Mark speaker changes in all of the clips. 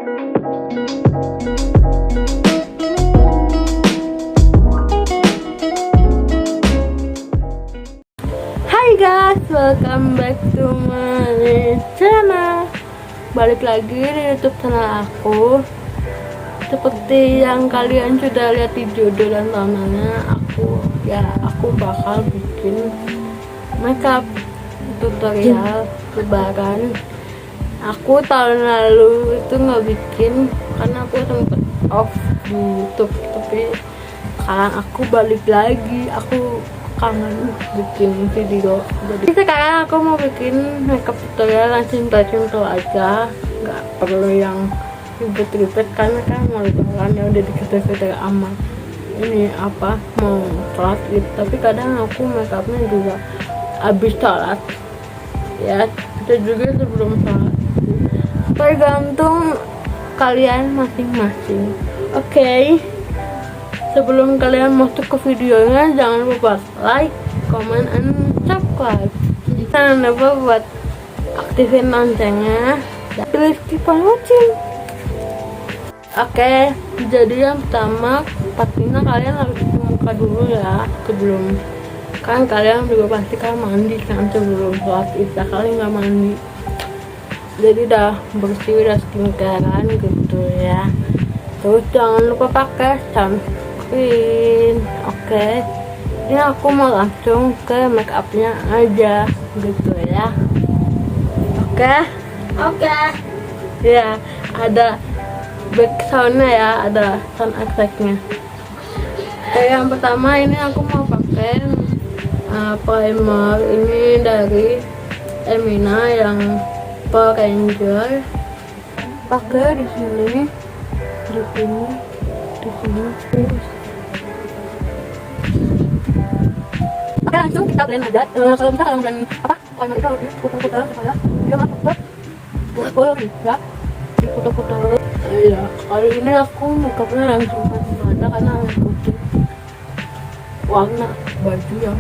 Speaker 1: Hai guys, welcome back to my channel. Balik lagi di YouTube channel aku. Seperti yang kalian sudah lihat di judul dan thumbnailnya, aku bakal bikin makeup tutorial lebaran. Aku tahun lalu itu nggak bikin karena aku sempet off di YouTube, tapi sekarang aku balik lagi. Aku kangen bikin video, jadi sekarang aku mau bikin makeup tutorial yang simple aja, nggak perlu yang ribet-ribet karena kan mau lebaran ya udah dikit-dikit amat. Ini apa mau sholat gitu, tapi kadang aku makeupnya juga habis sholat ya, kita juga sebelum sholat, tergantung kalian masing-masing. Oke. Sebelum kalian masuk ke videonya, jangan lupa like, comment, and subscribe. Jangan lupa buat aktifin loncengnya. Please keep on watching. Oke, jadi yang pertama pastinya kalian harus cuci muka dulu ya, sebelum kan kalian juga pasti kan mandi kan sebelum sholat isya. Kalian nggak mandi, jadi udah bersih, udah skincarean gitu ya. Terus jangan lupa pakai sunscreen. Oke, ini aku mau langsung ke make upnya aja gitu ya. Oke ya, ada backsoundnya ya, ada sound effectnya. Oke, yang pertama ini aku mau pakai primer ini dari Emina yang Power Ranger. Pakai di sini, di sini. Oke, langsung kita blend aja. Kalau misalnya blend apa primer itu harus putar-putar supaya dia masuk ke kulit ya, diputar-putar. Iya, kali ini aku makeupnya langsung ada karena ikutin warna baju yang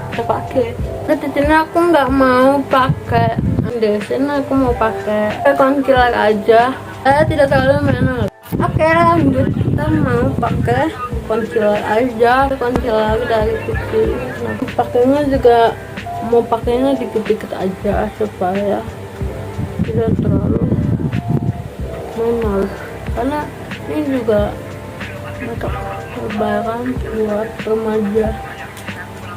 Speaker 1: kita pakai. Nah, di sini aku nggak mau pakai foundation, aku mau pakai concealer aja. Tidak terlalu menor. Oke, lanjut, kita mau pakai concealer aja, concealer dari Kiki. Nah, pakainya juga mau pakainya dikit-dikit aja supaya tidak terlalu menor, karena ini juga makeup lebaran buat remaja,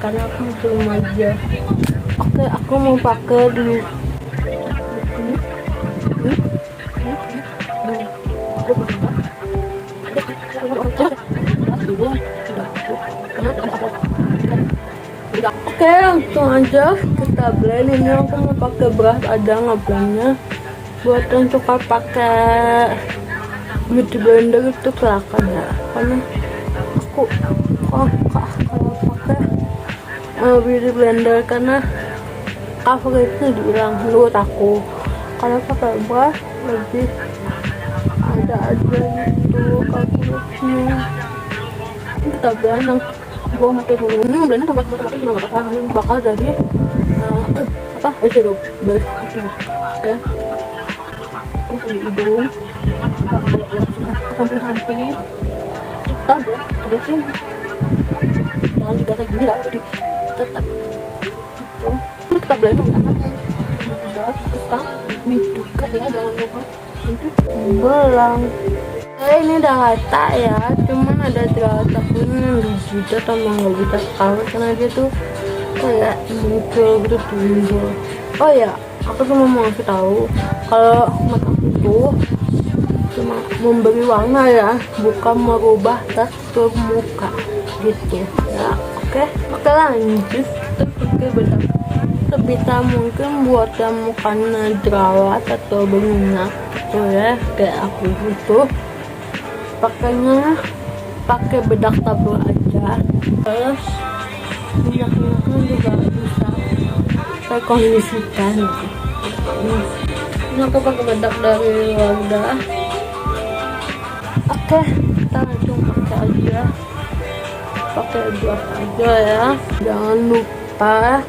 Speaker 1: karena aku masih remaja. Oke, aku mau pakai di Oke, langsung aja kita blend. Ini aku mau pakai brush aja ngeblendnya. Buat yang suka pakai beauty blender itu silakan ya, karena aku kalau pakai beauty blender karena coveragenya hilang menurut aku. Kalau pakai brush lebih ada aja gitu coveragenya. Kita blend yang gua pakai dulu. Ini blendnya tempat juga nggak apa-apa, bakal jadi eyeshadow base itu. Oke, di hidung sampai kita beresin, jangan juga kayak gini lah, jadi tetap gitu. Kita blend kita juga ya, jangan lupa untuk belang. Ini udah rata ya, cuman ada 3 tahun yang bisa sama nggak bisa sekarang karena dia tuh kayak muncul gitu timbul. Oh ya, aku cuma mau ngasih tahu kalau makeup itu cuma memberi warna ya, bukan merubah tekstur muka gitu ya. Oke, lanjut. Kita pakai bedak sebisa mungkin buat yang mukanya jerawat atau berminyak gitu ya, kayak aku gitu. Pakainya pakai bedak tabur aja. Terus minyak-minyaknya juga bisa saya kondisikan gitu. Ini aku pakai bedak dari Wardah. Oke, kita langsung pakai aja, pakai brush aja ya. Jangan lupa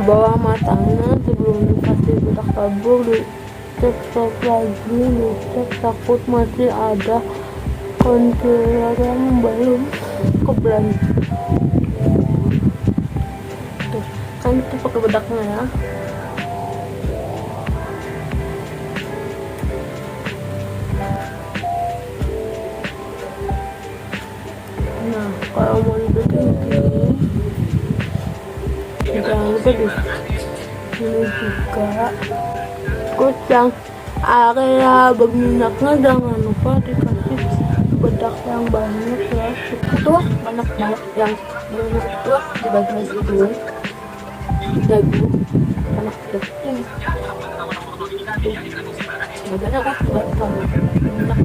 Speaker 1: bawah matanya sebelum dikasih bedak tabur Cek lagi, dicek, takut masih ada concealer yang belum ke blend. Tuh, kan kita pakai bedaknya ya. Nah, kalau mau dibikin gini, jangan lupa di ini juga. Terus yang area berminyaknya jangan lupa dikasih bedak yang banyak ya. Itu banyak banget yang minyak itu dibagi-bagi dulu. Dagu anak kecil. Badannya kan banyak.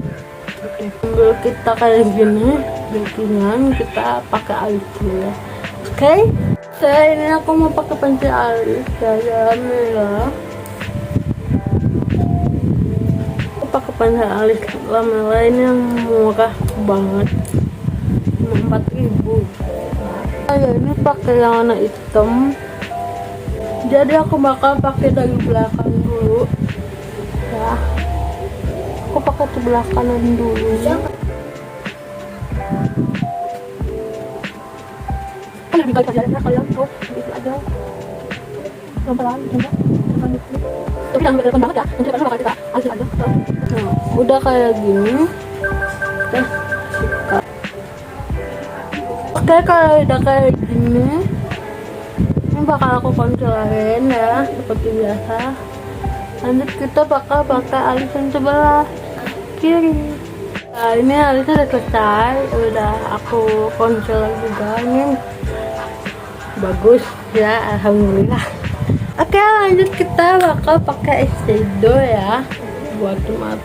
Speaker 1: Sambil kita kayak gini, bikinan kita pakai alis dulu ya. Oke, ini aku mau pakai pensil alis kayak merah. Aku pakai pensil alis lamela ini yang murah banget, 4.000. Saya ini pakai yang warna hitam. Jadi aku bakal pakai dari belakang dulu ya. Aku pakai sebelah kanan dulu. Kan lebih baik aja ya kalian tuh gitu aja. Pelan-pelan coba. Tapi jangan berdepan banget ya. Nanti bakal kita aja. Nah, udah kayak gini. Oke, kalau udah kayak gini, ini bakal aku concealerin ya seperti biasa. Lanjut kita bakal pakai alis yang sebelah kiri. Nah, ini alisnya udah selesai, udah aku concealer juga. Ini bagus ya, alhamdulillah. Oke, lanjut kita bakal pakai eyeshadow ya. Buat teman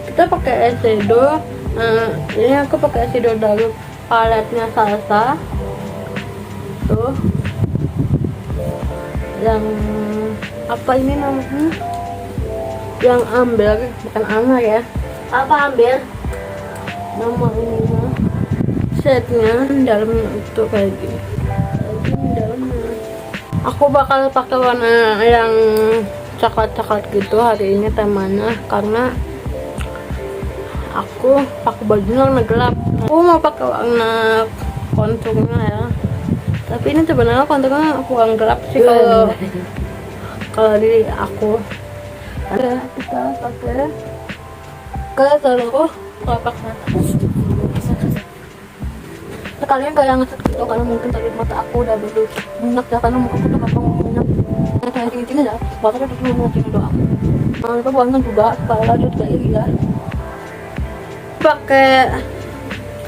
Speaker 1: kita pakai eyeshadow. Nah, ini aku pakai eyeshadow dari paletnya Salsa tuh, yang apa ini namanya, yang amber, bukan amber ya. Apa amber? Nama ini setnya dalamnya itu kayak gini. Dalamnya aku bakal pakai warna yang coklat-coklat gitu hari ini temanya, karena aku pakai bajunya warna gelap. Aku mau pakai warna konturnya ya, tapi ini sebenarnya konturnya kurang gelap sih kalau di aku. Oke, kita pakai ke seluruh telapak mata. Kalian kayak ngeset gitu, karena mungkin tadi mata aku udah dulu minyak ya, karena muka aku tuh gampang minyak. Yang kayak gini ya, bakal udah dulu minyak ini doang. Nah, itu buangnya juga supaya lanjut kayak ini ya. Pakai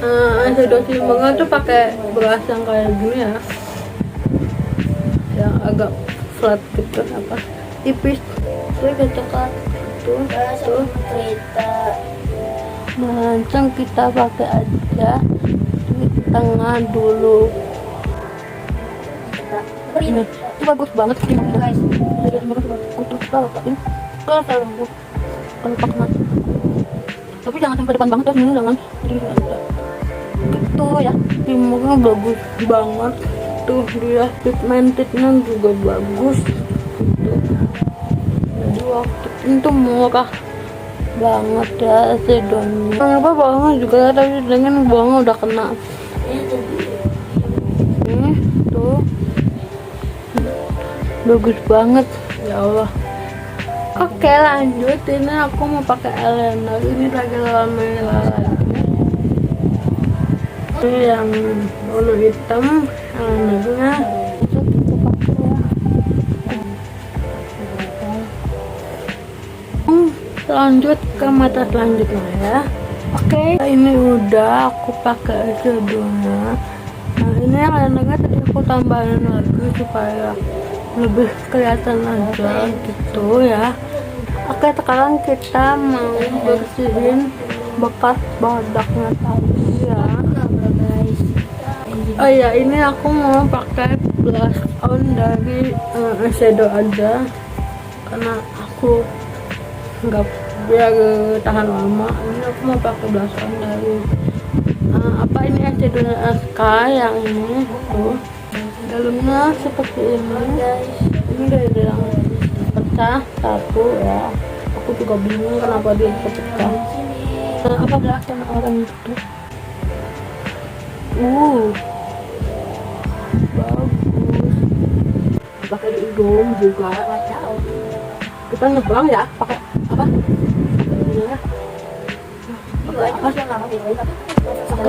Speaker 1: eyeshadow shimmernya tuh pakai brush yang kayak gini ya, yang agak flat gitu, apa tipis tuh coklat gitu tuh. Langsung kita pakai aja di tengah dulu. Ini bagus banget sih guys. Bagus banget ini. Kalau pakai, tapi jangan sampai depan banget, ini jangan gitu ya. Shimmernya bagus banget tuh, dia pigmentednya juga bagus gitu. Jadi waktu itu murah banget ya shadownya. Kenapa bawahnya juga ya, tapi dengan bawahnya udah kena. Ini tuh bagus banget ya Allah. Oke, lanjut. Ini aku mau pakai eyeliner. Ini lagi lamela lagi. Ini yang warna hitam eyelinernya. Lanjut ke mata selanjutnya ya. Oke, ini udah aku pakai eyeshadownya. Nah, ini eyelinernya tadi aku tambahin lagi supaya lebih kelihatan aja gitu ya. Oke, sekarang kita mau bersihin bekas badaknya tadi ya. Oh ya, ini aku mau pakai blush on dari eyeshadow aja, karena aku nggak biar tahan lama. Ini aku mau pakai blush on dari apa ini, eyeshadownya SK yang ini tuh. Dalamnya seperti ini guys. Ini dari yang pecah satu ya. Aku aku juga bingung kenapa dia pecah. Apa sama orang itu? Bagus. Pakai di hidung juga. Kita nyebrang ya, pakai apa? Ini ya. Pakai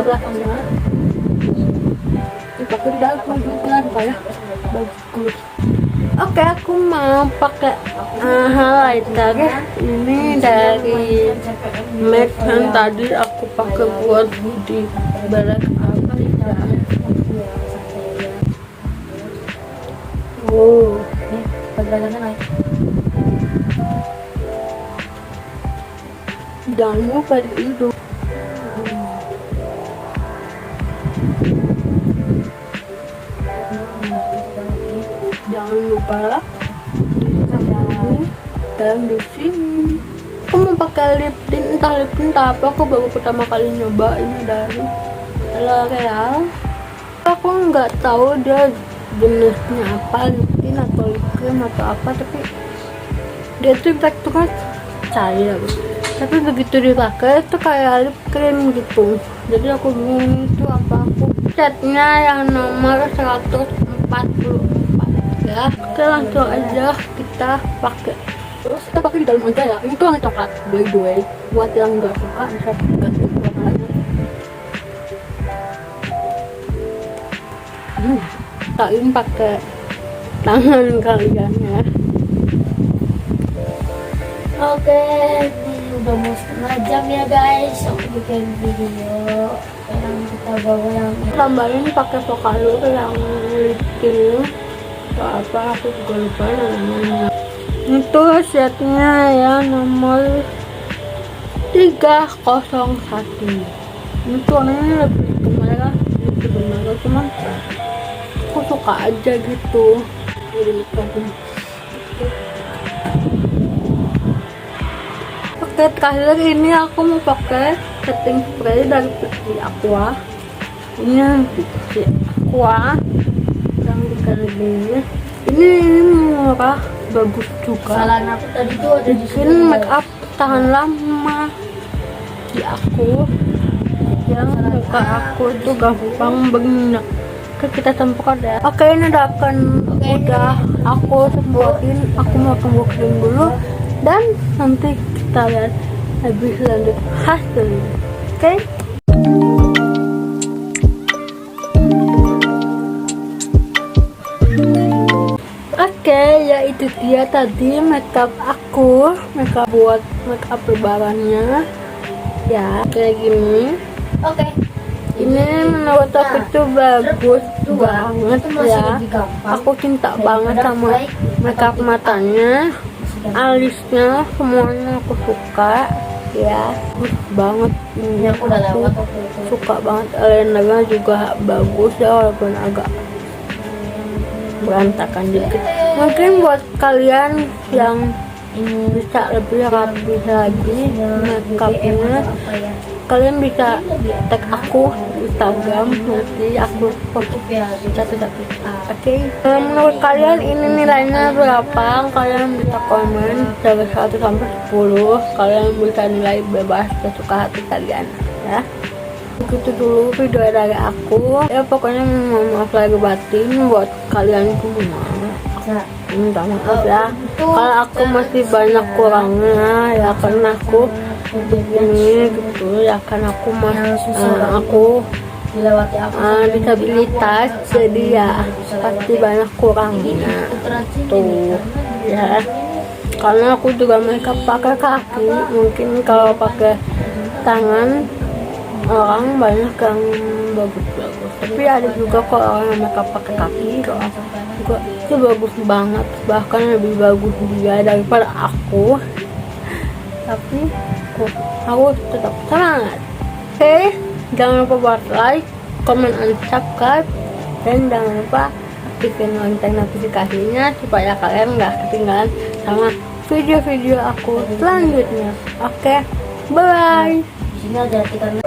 Speaker 1: belakangnya. Pakai di dalam juga ya. Bagus. Oke, aku mau pakai highlighter ini dari MAC yang tadi aku pakai buat di belakang apa ya. Jangan lupa di hidung. Jangan lupa dan di sini. Aku mau pakai lip tint, entah lip tint apa. Aku baru pertama kali nyoba ini dari L'Oreal. Aku nggak tahu dia jenisnya apa, lip tint atau lip cream atau apa, tapi dia tuh teksturnya cair. Tapi begitu dipakai itu kayak lip cream gitu. Jadi aku bingung itu apa. Aku catnya yang nomor 144 ya. Oke, langsung aja kita pakai. Terus kita pakai di dalam aja ya. Ini tuh warna coklat, by the way. Buat yang nggak suka bisa ganti warnanya. Ini pakai tangan kalian ya.
Speaker 2: Oke, ini udah mau setengah jam ya guys. Aku bikin video yang kita bawa yang
Speaker 1: Tambahin pakai Vocaloid yang lip atau apa, aku juga lupa namanya. Itu setnya ya nomor 301. Itu warnanya lebih kemerah, lebih kemerah, cuman aku suka aja gitu. Oke, terakhir ini aku mau pakai setting spray dari Pixi Aqua. Ini yang Pixi Aqua yang kayak gini. Ini murah, bagus juga.
Speaker 2: kesalahan aku tadi tuh ada di
Speaker 1: Bikin make up tahan lama di aku. Yang muka aku itu gampang banget. Oke, kita semprot ya. Oke, ini udah aku semprotin. Aku mau tunggu kering dulu dan nanti kita lihat habis lanjut hasilnya. Oke. Oke, ya itu dia tadi makeup aku, makeup buat makeup lebarannya ya, kayak gini.
Speaker 2: Oke.
Speaker 1: Ini menurut aku tuh bagus banget ya. Aku cinta banget sama makeup matanya, alisnya, semuanya aku suka ya. Bagus banget ini,
Speaker 2: Aku udah lewat
Speaker 1: aku
Speaker 2: waktu itu.
Speaker 1: suka banget. Eyelinernya juga bagus ya, walaupun agak berantakan dikit. Mungkin buat kalian yang bisa lebih rapi lagi makeupnya, kalian bisa tag aku di Instagram, nanti aku post satu-satu. Oke. Menurut kalian ini nilainya berapa? Kalian bisa komen dari 1 sampai 10. Kalian bisa nilai bebas sesuka hati kalian ya. Begitu dulu video dari aku ya, pokoknya mohon maaf lahir batin buat kalian semua. Minta maaf ya kalau aku masih banyak kurangnya ya, karena aku begini gitu ya, karena aku aku disabilitas, jadi ya pasti banyak kurangnya tuh ya. Karena aku juga makeup pakai kaki, mungkin kalau pakai tangan orang banyak yang bagus-bagus, tapi ada juga kok orang yang makeup pakai kaki juga itu bagus banget, bahkan lebih bagus dia daripada aku. Tapi aku tetap semangat. Oke, jangan lupa buat like, comment, and subscribe, dan jangan lupa aktifin lonceng notifikasinya supaya kalian nggak ketinggalan sama video-video aku selanjutnya. Oke, bye.
Speaker 2: Di sini ada artikelnya.